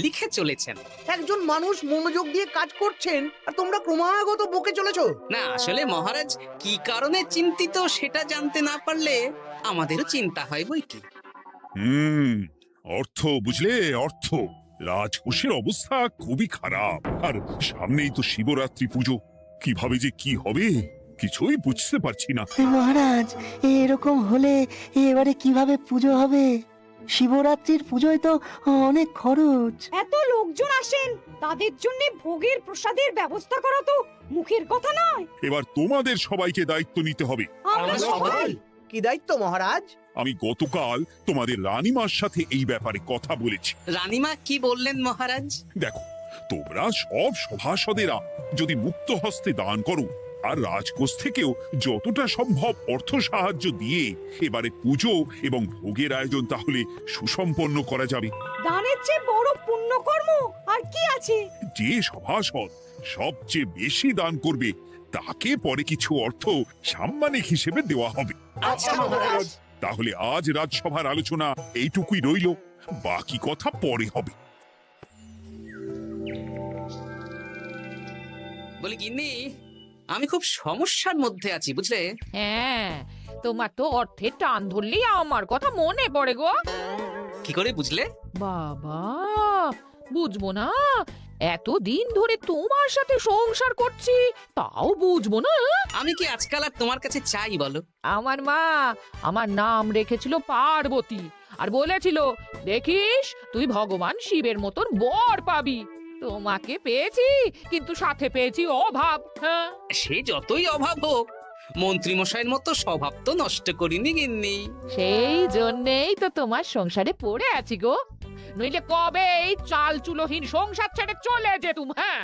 লিখে চলেছেন। একজন মানুষ মনোযোগ দিয়ে কাজ করছেন আর তোমরা ক্রমাগত বকে চলেছো। না, আসলে মহারাজ কি কারণে চিন্তিত সেটা জানতে না পারলে আমাদেরও চিন্তা হয় বই কি। হুম অর্থ বুঝলে, অর্থ। রাজকোষের অবস্থা খুবই খারাপ, আর সামনেই তো শিবরাত্রি পুজো। কিভাবে যে কি হবে কিছুই বুঝতে পারছি না। মহারাজ, এরকম হলে এবারে কিভাবে পুজো হবে? শিবরাত্রির পুজোয় তো অনেক খরচ। এত লোকজন আসেন, তাদের জন্য ভোগের প্রসাদের ব্যবস্থা করা তো মুখের কথা নয়। এবার তোমাদের সবাইকে দায়িত্ব নিতে হবে। আমরা সবাই কি দায়িত্ব মহারাজ? আমি গতকাল তোমাদের রানীমার সাথে এই ব্যাপারে কথা বলেছি। রানীমা কি বললেন মহারাজ? দেখো, তোমরা সব সভাসদেরা যদি মুক্ত হস্তে দান করো, আর রাজকোষ থেকেও যতটা সম্ভব অর্থ সাহায্য দিয়ে এবারে পুজো এবং ভোগের আয়োজন তাহলে সুসম্পন্ন করা যাবে। দানের চেয়ে বড় পুণ্যকর্ম আর কি আছে? যে সভাসদ সবচেয়ে বেশি দান করবে তাকে পরে কিছু অর্থ সাম্মানিক হিসেবে দেওয়া হবে। আচ্ছা মহারাজ। তাহলে আজ রাজসভার আলোচনা এইটুকুই রইল, বাকি কথা পরে হবে। বলি গিন্নি, আমি খুব সমস্যার মধ্যে আছি বুঝলে। হ্যাঁ, তোমার তো অর্থের টান ধরলেই আমার কথা মনে পড়ে গো। কি করে বুঝলে? বাবা, বুঝবো না? এতদিন ধরে তোমার সাথে সংসার করছি, তাও বুঝবো না? আমি কি আজকাল আর তোমার কাছে চাই বলো? আমার মা আমার নাম রেখেছিল পার্বতী, আর বলেছিল দেখিস তুই ভগবান শিবের মতন বর পাবি। তোমাকে পেয়েছি, কিন্তু সাথে পেয়েছি অভাব। হ্যাঁ, সে যতই অভাব হোক, মন্ত্রী মশাইয়ের মতো স্বভাব তো নষ্ট করিনি গিন্নি। সেই জন্যেই তো তোমার সংসারে পড়ে আছি গো, নইলে কবে এই চাল চুলোহীন সংসার ছেড়ে চলে যেতুম। হ্যাঁ,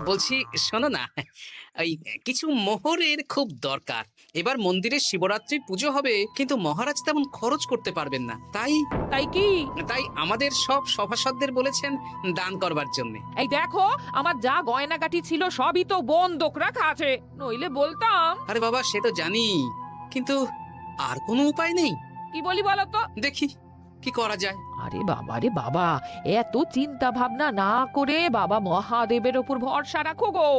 বলছি শোনো না, এই কিছু মোহরের খুব দরকার। এবার মন্দিরে শিবরাত্রির পুজো হবে, কিন্তু মহারাজ তেমন খরচ করতে পারবেন না। তাই কি? তাই আমাদের সব সভাসদদের বলেছেন দান করবার জন্য। এই দেখো, আমার যা গয়নাগাটি ছিল সবই তো বন্ধক রাখা আছে, নইলে বলতাম। আরে বাবা, সে তো জানি, কিন্তু আর কোনো উপায় নেই। কি বলি বলো তো? দেখি কি করা যায়। আরে বাবা রে বাবা, এত চিন্তা ভাবনা না করে বাবা মহাদেবের ওপর ভরসা রাখো গো,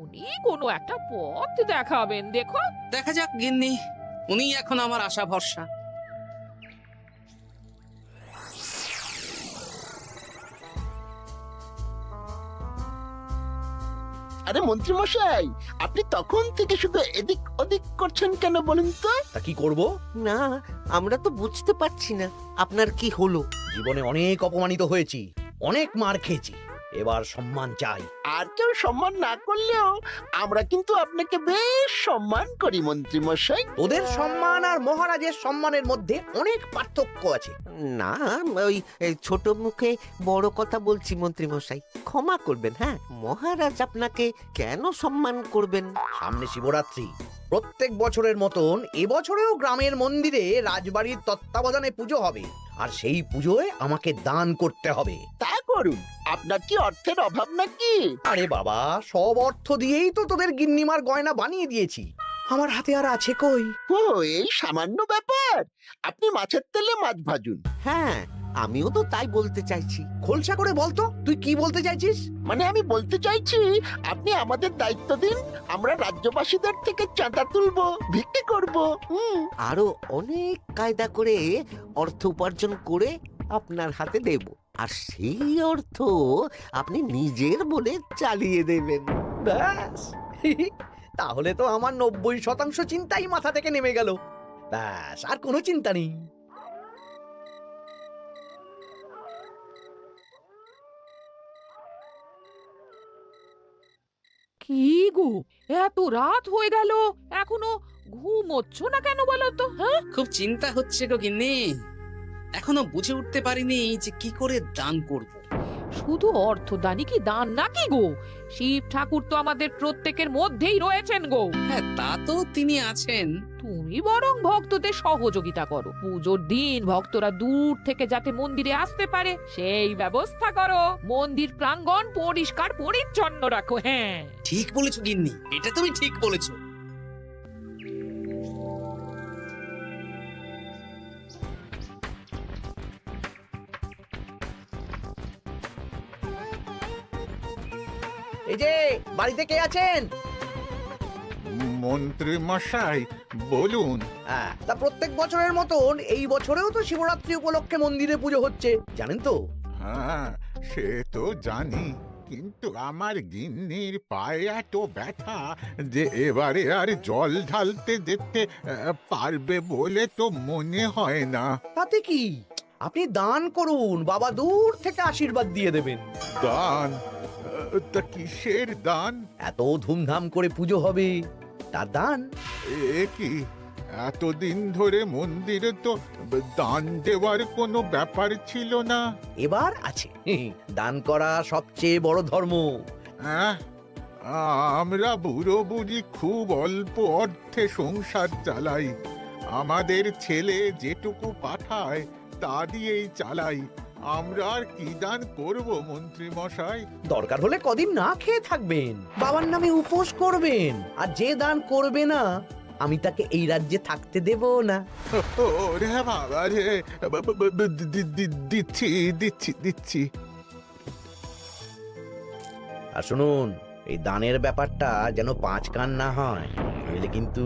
উনি কোনো একটা পথ দেখাবেন। দেখো, দেখা যাক গিন্নি, উনি এখন আমার আশা ভরসা। আরে মন্ত্রী মশাই, আপনি তখন থেকে শুধু এদিক ওদিক করছেন কেন বলুন তো? তা কি করব? না, আমরা তো বুঝতে পারছি না আপনার কি হলো। জীবনে অনেক অপমানিত হয়েছি, অনেক মার খেয়েছি, এবার সম্মান চাই। আর কেউ সম্মান না করলেও আমরা কিন্তু আপনাকে বেশ সম্মান করি মন্ত্রী মশাই। ওদের সম্মান আর মহারাজের সম্মানের মধ্যে অনেক পার্থক্য আছে। না, ওই ছোট মুখে বড় কথা বলছি মন্ত্রী মশাই, ক্ষমা করবেন। হ্যাঁ, মহারাজ আপনাকে কেন সম্মান করবেন? সামনে শিবরাত্রি, প্রত্যেক বছরের মতন এবছরেও গ্রামের মন্দিরে রাজবাড়ির তত্ত্বাবধানে পুজো হবে, আর সেই পুজোয় আমাকে দান করতে হবে। তা করুন, আপনার কি অর্থের অভাব নাকি? আরে বাবা, সব অর্থ দিয়েই তো তোদের গিন্নিমার গয়না বানিয়ে দিয়েছি, আমার হাতে আর আছে কই? ও, এই সামান্য ব্যাপার। আপনি মাছের তেলে মাছ ভাজুন। হ্যাঁ, আমিও তো তাই বলতে চাইছি। খোলসা করে বলতো তুই কি বলতে চাইছিস? মানে আমি বলতে চাইছি, আপনি আমাদের দায়িত্ব দিন, আমরা রাজ্যবাসীদের থেকে চাঁদা তুলবো, ভিক্ষে করবো। আরো অনেক কায়দা করে অর্থ উপার্জন করে আপনার হাতে দেব, আর সেই অর্থ আপনি নিজের বলে চালিয়ে দেবেন। ব্যাস, তাহলে তো আমার 90% চিন্তাই মাথা থেকে নেমে গেল। ব্যাস, আর কোনো চিন্তা নেই। কি গো, এত রাত হয়ে গেল, এখনো ঘুমোচ্ছ না কেন বলো তো? হ্যাঁ, খুব চিন্তা হচ্ছে গো গিন্নি, এখনো বুঝে উঠতে পারিনি যে কি করে দান করব। শুধু অর্থদানই কি দান নাকি গো? শিব ঠাকুর তো আমাদের প্রত্যেকের মধ্যেই রয়েছেন গো। হ্যাঁ, তা তো তিনি আছেন। তুমি বরং ভক্তদের সহযোগিতা করো, পুজোর দিন ভক্তরা দূর থেকে যাতে মন্দিরে আসতে পারে সেই ব্যবস্থা করো, মন্দির প্রাঙ্গণ পরিষ্কার পরিচ্ছন্ন রাখো। হ্যাঁ, ঠিক বলেছো গিন্নি, এটা তুমি ঠিক বলেছো। এই যে বাড়িতে কে আছেন? মন্ত্রী মশাই বলুন। হ্যাঁ, তা প্রত্যেক বছরের মতন এই বছরেও তো শিবরাত্রি উপলক্ষে মন্দিরে পুজো হচ্ছে, জানেন তো? হ্যাঁ, সে তো জানি, কিন্তু আমার গিন্নির পায়ে এত ব্যথা যে এবারে আর জল ঢালতে যেতে পারবে বলে তো মনে হয় না। তাতে কি, আপনি দান করুন, বাবা দূর থেকে আশীর্বাদ দিয়ে দেবেন। দান? তা কিসের দান? এত ধুমধাম করে পুজো হবে, তার দান। এ কি, এতদিন ধরে মন্দিরে তো দান দেওয়ার কোনো ব্যাপার ছিল না। এবার আছে। দান করা সবচেয়ে বড় ধর্ম। হ্যাঁ, আমরা বুড়ো বুড়ি খুব অল্প অর্থে সংসার চালাই। আমাদের ছেলে যেটুকু পাঠায় তা দিয়েই চালাই। আমরা আর কি দান করব মন্ত্রী মশাই? দরকার হলে কদিন না খেয়ে থাকবেন, বাবার নামে উপোস করবেন, আর যে দান করবে না আমি তাকে এই রাজ্যে থাকতে দেব না। ওরে বাবা রে, দিচ্ছি দিচ্ছি দিচ্ছি। আর শুনুন, এই দানের ব্যাপারটা যেন 5 কান না হয়, নইলে কিন্তু।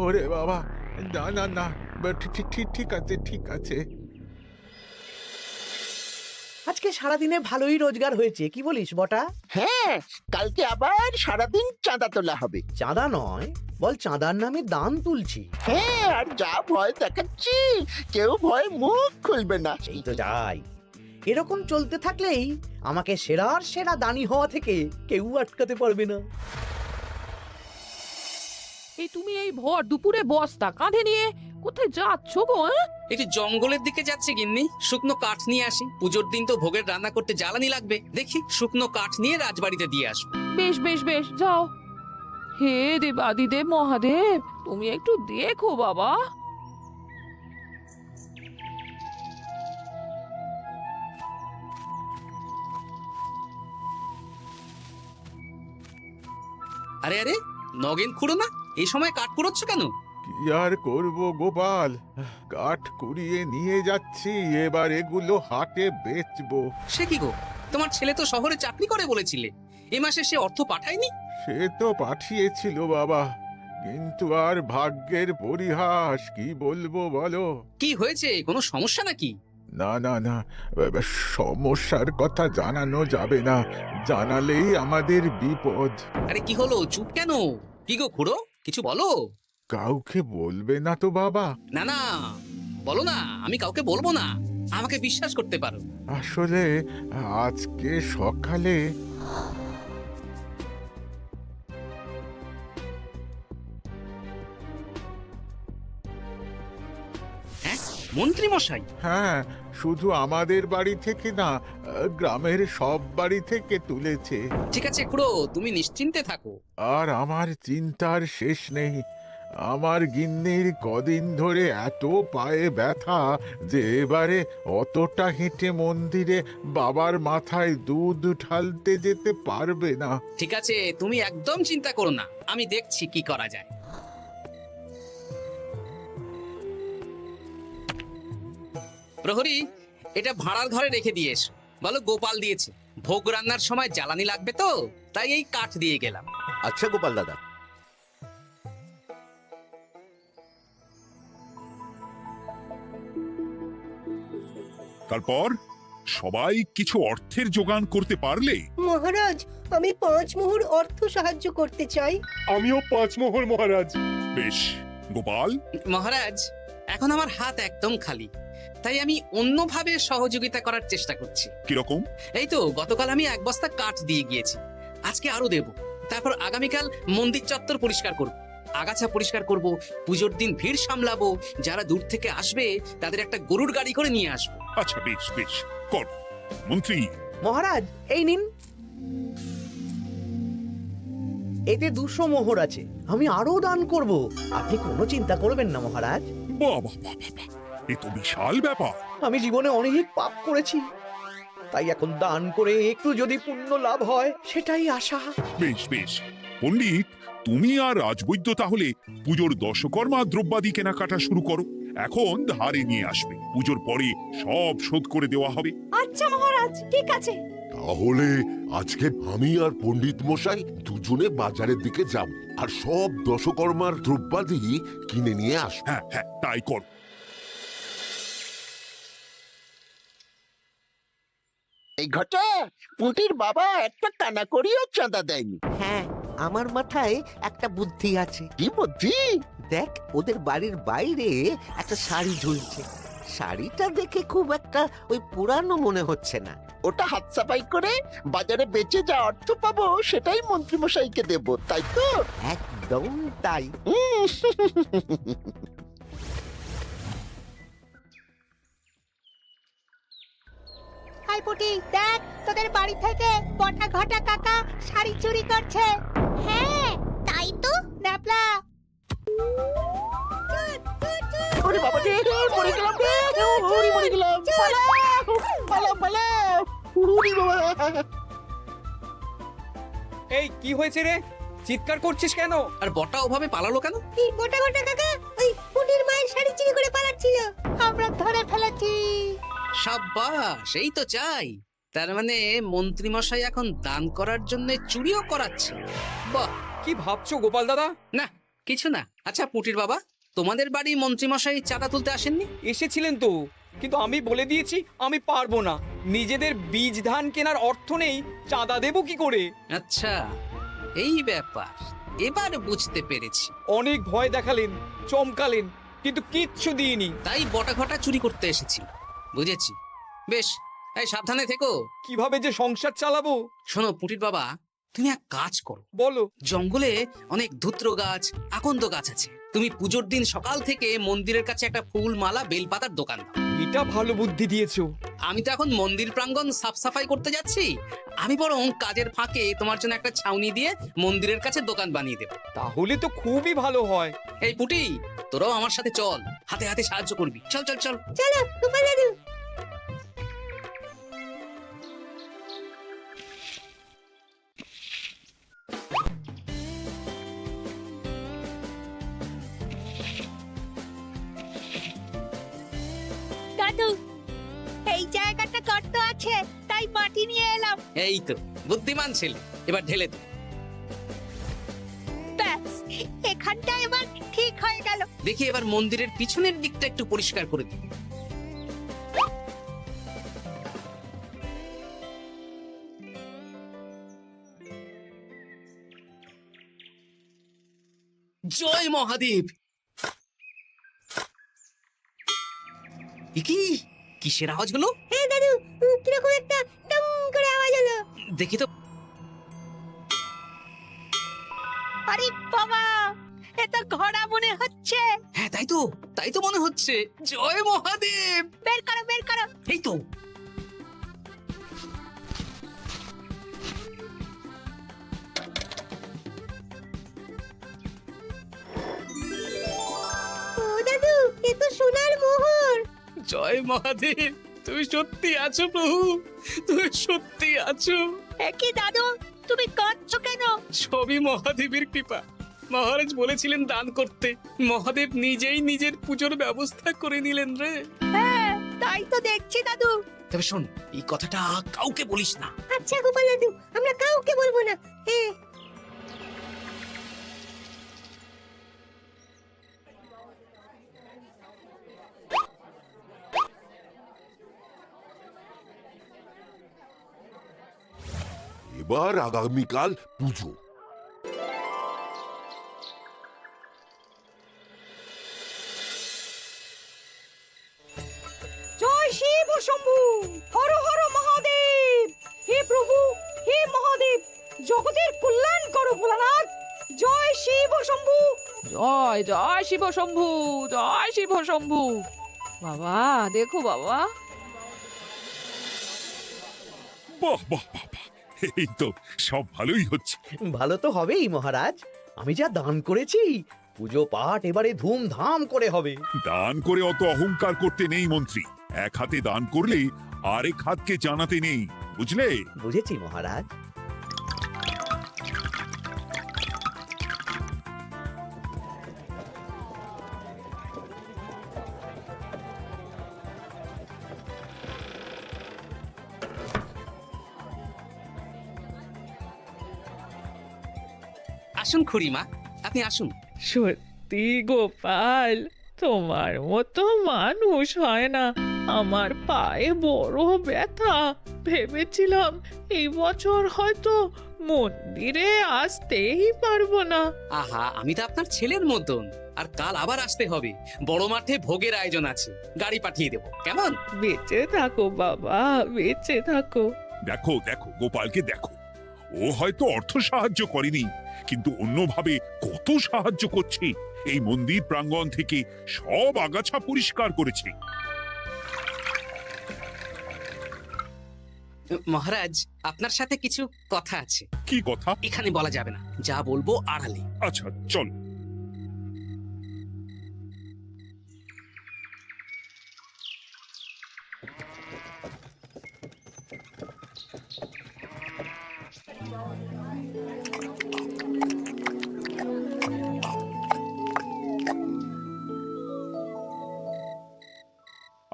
ওরে বাবা, না না না, ঠিক আছে ঠিক আছে। আজকে সারাদিনে ভালোই রোজগার হয়েছে, কি বলিস বটা? হ্যাঁ, কালকে আবার সারাদিন চাঁদা তোলা হবে। চাঁদা নয়, বল চাঁদার নামে দান তুলছি। হ্যাঁ, আর যা ভয় দেখাচ্ছি, কেউ ভয় মুখ খুলবে না। সেই তো যাই, এরকম চলতে থাকলেই আমাকে সেরার সেরা দানি হওয়া থেকে কেউ আটকাতে পারবে না। এই তুমি এই ভর দুপুরে বস্তা কাঁধে নিয়ে কোথায় যাচ্ছ গো? একটু জঙ্গলের দিকে যাচ্ছে গিন্নি, শুকনো কাঠ নিয়ে আসি। পুজোর দিন তো ভোগের রান্না করতে জ্বালানি লাগবে, দেখি শুকনো কাঠ নিয়ে রাজবাড়িতে দিয়ে আসবো। বেশ বেশ বেশ, যাও। হে দেবাদিদেব মহাদেব, তুমি একটু দেখো বাবা। আরে আরে, নগেন খুঁড়ো না, এই সময় কাঠ কুড়োচ্ছ কেন? কি আর করব গোপাল, কাঠ কুড়িয়ে নিয়ে যাচ্ছি, এবার এগুলো হাটে বেচবো। সে কি গো, তোমার ছেলে তো শহরে চাকরি করে বলেছিলে, এ মাসে সে অর্থ পাঠায়নি? সে তো পাঠিয়েছিল বাবা, কিন্তু আর ভাগ্যের পরিহাস, কি বলবো বলো। কি হয়েছে, কোনো সমস্যা নাকি? না না না, সমস্যার কথা জানানো যাবে না, জানালেই আমাদের বিপদ। আরে কি হলো, চুপ কেন? কি গো খুড়ো, কিছু বলো। কাউকে বলবে না তো বাবা? না না, বলো না, আমি কাউকে বলবো না, আমাকে বিশ্বাস করতে পারো। আসলে আজকে সকালে হ্যাঁ, মন্ত্রী মশাই? হ্যাঁ, শুধু আমাদের বাড়ি থেকে না, গ্রামের সব বাড়ি থেকে তুলেছে। ঠিক আছে খুড়ো, তুমি নিশ্চিন্তে থাকো। আর আমার চিন্তার শেষ নেই। আমার গিন্নির কদিন ধরে এত পায়ে ব্যথা যে এবারে অতটা হেঁটে মন্দিরে বাবার মাথায় দুধ ঢালতে যেতে পারবে না। ঠিক আছে, তুমি একদম চিন্তা করো না, আমি দেখছি কি করা যায়। প্রহরী, এটা ভাড়ার ঘরে রেখে দিয়ে এসো। বলো গোপাল দিয়েছে, ভোগ রান্নার সময় জ্বালানি লাগবে তো, তাই এই কাঠ দিয়ে গেলাম। আচ্ছা গোপাল দাদা। তারপর সবাই কিছু অর্থের যোগান করতে পারলে? মহারাজ, আমি 5 মোহর অর্থ সাহায্য করতে চাই। আমিও 5 মোহর মহারাজ। বেশ গোপাল। মহারাজ, এখন আমার হাত একদম খালি, তাই আমি অন্যভাবে সহযোগিতা করার চেষ্টা করছি। কিরকম? এই তো গতকাল আমি 1 বস্তা কাঠ দিয়ে গিয়েছি, আজকে আরো দেব। তারপর আগামীকাল মন্দির চত্বর পরিষ্কার করব, আগাছা পরিষ্কার করব, পুজোর দিন ভিড় সামলাবো, যারা দূর থেকে আসবে তাদের একটা গরুর গাড়ি করে নিয়ে আসবো। আচ্ছা বেশ বেশ, কর। মন্ত্রী। মহারাজ, এই নিন, এতে 200 মোহর আছে, আমি আরো দান করব, আপনি কোনো চিন্তা করবেন না মহারাজ। বাহ বাহ বাহ বাহ, এ তো বিশাল ব্যাপার। আমি জীবনে অনেক পাপ করেছি, তাই এখন দান করে একটু যদি পুণ্য লাভ হয় সেটাই আশা। বেশ বেশ, পণ্ডিত তুমি আর রাজবৈদ্য তাহলে পুজোর দশকর্মা দ্রব্যাদি কেনাকাটা শুরু করো। এখন ধারে নিয়ে আসবে, পুজোর পরে সব শোধ করে দেওয়া হবে। আচ্ছা মহারাজ, ঠিক আছে। তাহলে আজকে আমি আর পণ্ডিত মশাই দুজনে বাজারের দিকে যাব আর সব দশকর্মার দ্রব্যাদি কিনে নিয়ে আসবো। হ্যাঁ হ্যাঁ তাই কর। এই ঘটা পুঁটির বাবা একটা কানা করিও চাঁদা দেয়নি। হ্যাঁ, আমার মাথায় একটা বুদ্ধি আছে। কি বুদ্ধি? দেখ, ওদের বাড়ির বাইরে একটা শাড়ি ঝুলছে। শাড়িটা দেখে খুব একটা ওই পুরানো মনে হচ্ছে না। ওটা হাত সাফাই করে বাজারে বেচে যা অর্থ পাবো সেটাই মন্ত্রী মশাইকে দেব, তাই তো? একদম তাই। হাই পুটি, দেখ তোদের বাড়ি থেকে বটা ঘটা কাকা শাড়ি চুরি করছে। হ্যাঁ তাই তো। ন্যাপলা, ওরে বাবা রে, মরে গেলাম রে, মরে গেলাম। পালাও, পালাও, পালাও। ওরে বাবা। এই কি হয়েছে রে, চিৎকার করছিস কেন? আর বটা ওভাবে পালালো কেন? এই গোটা গোটা কাকা ওই পুটির মায়ের শাড়ি চুরি করে পালাচ্ছিল, আমরা ধরে ফেলেছি। সাব্বাস, এই তো চাই। তার মানে মন্ত্রী মশাই এখন দান করার জন্য চুরিও করাচ্ছে। বাহ, কি ভাবছো গোপাল দাদা? না কিছু না। আচ্ছা পুটির বাবা, তোমাদের বাড়ি মন্ত্রী মশাই চাঁদা তুলতে আসেননি? এসেছিলেন তো, কিন্তু আমি বলে দিয়েছি আমি পারবো না। নিজেদের বীজ ধান কেনার অর্থ নেই, চাঁদা দেবো কি করে? আচ্ছা এই ব্যাপার, এবার বুঝতে পেরেছি। অনেক ভয় দেখালেন, চমকালেন, কিন্তু কিচ্ছু দিইনি। তাই বটা ঘটা চুরি করতে এসেছি, বুঝেছি। বেশ, এই সাবধানে থেকো। কিভাবে যে সংসার চালাবো? শোনো পুটির বাবা, তুমি এক কাজ করো। বলো। জঙ্গলে অনেক ধুত্র গাছ, আকন্দ গাছ আছে। তুমি পুজোর দিন সকাল থেকে মন্দিরের কাছে একটা ফুল মালা বেলপাতার দোকান দাও। এটা ভালো বুদ্ধি দিয়েছো। আমি তো এখন মন্দির প্রাঙ্গণ সাফ সাফাই করতে যাচ্ছি, আমি বরং কাজের ফাঁকে তোমার জন্য একটা ছাউনি দিয়ে মন্দিরের কাছে দোকান বানিয়ে দেব। তাহলে তো খুবই ভালো হয়। এই পুটি, তোরাও আমার সাথে চল, হাতে হাতে সাহায্য করবি। চল চল চল। চলো গোপাল দাদু। দাদু, এই জায়গাটা গর্ত আছে, তাই মাটি নিয়ে এলাম। এই তো বুদ্ধিমান ছেলে, এবার ঢেলে দে। ব্যাস, এখানটা এবার ঠিক হয়ে গেল। দেখি এবার মন্দিরের পিছনের দিকটা একটু পরিষ্কার করে দিই। জয় মহাদেব। কি কিসের আওয়াজ হলো? হ্যাঁ দাদু, কিরকম একটা টং করে আওয়াজ হলো। দেখি তো। আরে বাবা, এটা ঘোড়া মনে হচ্ছে। হ্যাঁ তাই তো মনে হচ্ছে। জয় মহাদেব। বের করো, বের করো। এই তো। ও দাদু, এ তো সোনার মোহর। জয় মহাদেব, তুমি সত্যি আছো প্রভু, তুমি সত্যি আছো। একই দাদু, তুমি কাঁদছো কেন? সবই মহাদেবের কৃপা। মহারাজ বলেছিলেন দান করতে, মহাদেব নিজেই নিজের পুজোর ব্যবস্থা করে নিলেন রে। হ্যাঁ, তাই তো দেখছি দাদু। তবে শোন, এই কথাটা কাউকে বলিস না। আচ্ছা গোপাল দাদু, আমরা কাউকে বলবো না। হ্যাঁ। এবার আগামীকাল পুজো। জয় শিব শম্ভু, হর হর মহাদেব। হে প্রভু, হে মহাদেব, জগতের কল্যাণ করো ভোলানাথ। জয় শিব শম্ভু। জয় জয় শিব শম্ভু, জয় শিব শম্ভু। বাবা দেখো বাবা। বাহ বাহ বাহ বাহ, এই তো সব ভালোই হচ্ছে। ভালো তো হবেই মহারাজ, আমি যা দান করেছি, পুজো পাঠ এবারে ধুমধাম করে হবে। দান করে অত অহংকার করতে নেই মন্ত্রী। এক হাতে দান করলে আরেক হাতকে জানাতে নেই, বুঝলে? বুঝেছি মহারাজ। আসুন খুড়িমা, আপনি আসুন। সত্যি গোপাল, তোমার মতো মানুষ হয় না। আমার পায়ে বড় ব্যথা, ভেবেছিলাম এই বছর হয়তো মন্দিরে আসতেই পারবো না। আহা, আমি তো আপনার ছেলের মতন। আর কাল আবার আসতে হবে, বড় মাঠে ভোগের আয়োজন আছে, গাড়ি পাঠিয়ে দেবো, কেমন? বেঁচে থাকো বাবা, বেঁচে থাকো। দেখো দেখো গোপালকে দেখো, ও হয়তো অর্থ সাহায্য করেনি, কিন্তু অন্যভাবে কত সাহায্য করছে। এই মন্দির প্রাঙ্গণ থেকে সব আগাছা পরিষ্কার করেছে। মহারাজ, আপনার সাথে কিছু কথা আছে। কি কথা? এখানে বলা যাবে না, যা বলবো আড়ালে। আচ্ছা চল।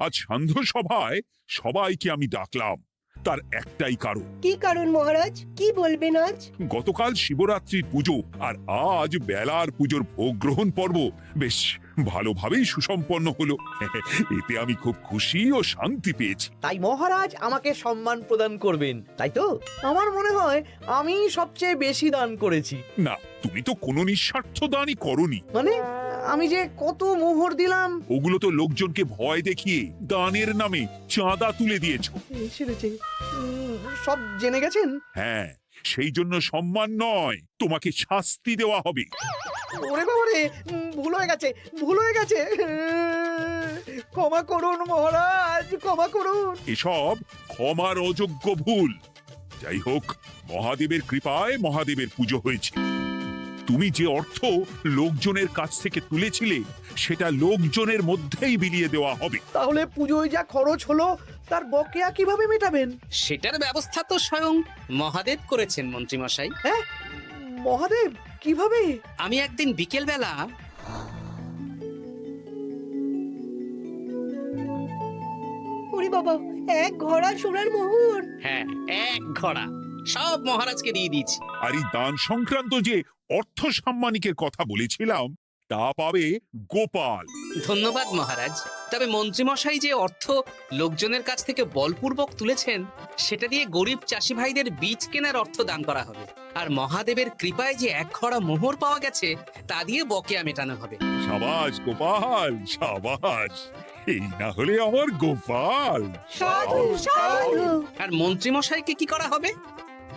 আজ সান্ধ্য সভায় সবাইকে আমি ডাকলাম, তার একটাই কারণ। কি কারণ মহারাজ? কি বলবেন আজ? গতকাল শিবরাত্রির পুজো আর আজ বেলার পুজোর ভোগ গ্রহণ পর্ব বেশ ভালোভাবেই সুসম্পন্ন হলো। এতে আমি খুব খুশি ও শান্তি পেয়েছি। তাই মহারাজ আমাকে সম্মান প্রদান করবেন, তাই তো? আমার মনে হয় আমি সবচেয়ে বেশি দান করেছি। না, তুমি তো কোনো নিঃস্বার্থ দানই করনি। মানে আমি যে কত মোহর দিলাম। ওগুলো তো লোকজনকে ভয় দেখিয়ে দানের নামে চাঁদা তুলে দিয়েছো। সেরেছে, সব জেনে গেছেন। হ্যাঁ, সেই জন্য সম্মান নয়, তোমাকে শাস্তি দেওয়া হবে। ওরে বাবারে, ভুল হয়ে গেছে, ভুল হয়ে গেছে। ক্ষমা করুন মহারাজ, ক্ষমা করুন। এসব ক্ষমার অযোগ্য ভুল। যাই হোক, মহাদেবের কৃপায় মহাদেবের পুজো হয়েছে। তুমি যে অর্থ লোকজনের কাছ থেকে তুলেছিলে সেটা লোকজনের মধ্যেই বিলিয়ে দেওয়া হবে। তাহলে পুজোয় যা খরচ হলো তার বকেয়া কিভাবে মেটাবেন? সেটার ব্যবস্থা তো স্বয়ং মহাদেব করেছেন মন্ত্রীমশাই। হ্যাঁ, মহাদেব কিভাবে? আমি একদিন বিকেল বেলা ওরে বাবা, এক ঘোড়া সোনার মোহর! হ্যাঁ, এক ঘোড়া সব মহারাজকে দিয়ে দিয়েছি। আর এই দান সংক্রান্ত যে অর্থ সাম্মানিকের কথা বলেছিলাম তা পাবে গোপাল। ধন্যবাদ মহারাজ। তবে মন্ত্রীমশাই যে অর্থ লোকজনের কাছ থেকে বলপূর্বক তুলেছেন সেটা দিয়ে গরিব চাষি ভাইদের বীজ কেনার অর্থ দান করা হবে। আর মহাদেবের কৃপায় যে এক খড়া মোহর পাওয়া গেছে তা দিয়ে বকেয়া মেটানো হবে। সাবাস গোপাল, সাবাস। এই না হলে আমার গোপাল। সাধু সাধু! আর মন্ত্রীমশাইকে কি করা হবে?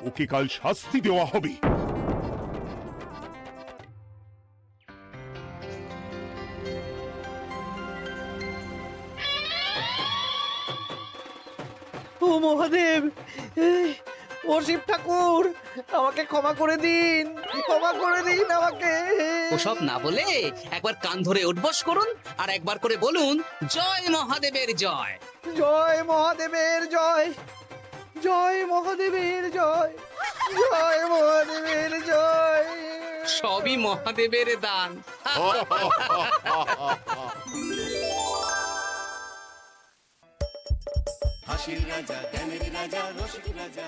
ওকে কাল শাস্তি দেওয়া হবে। ও মহাদেব, ও শিব ঠাকুর, আমাকে ক্ষমা করে দিন, ক্ষমা করে দিন আমাকে। ওসব না বলে একবার কান ধরে উঠবস করুন আর একবার করে বলুন, জয় মহাদেবের জয়। জয় মহাদেবের জয়, জয় মহাদেবের জয়, জয় মহাদেবের জয়। সবই মহাদেবের দান। হাসির রাজা, জ্ঞানের রাজা, রসিক রাজা।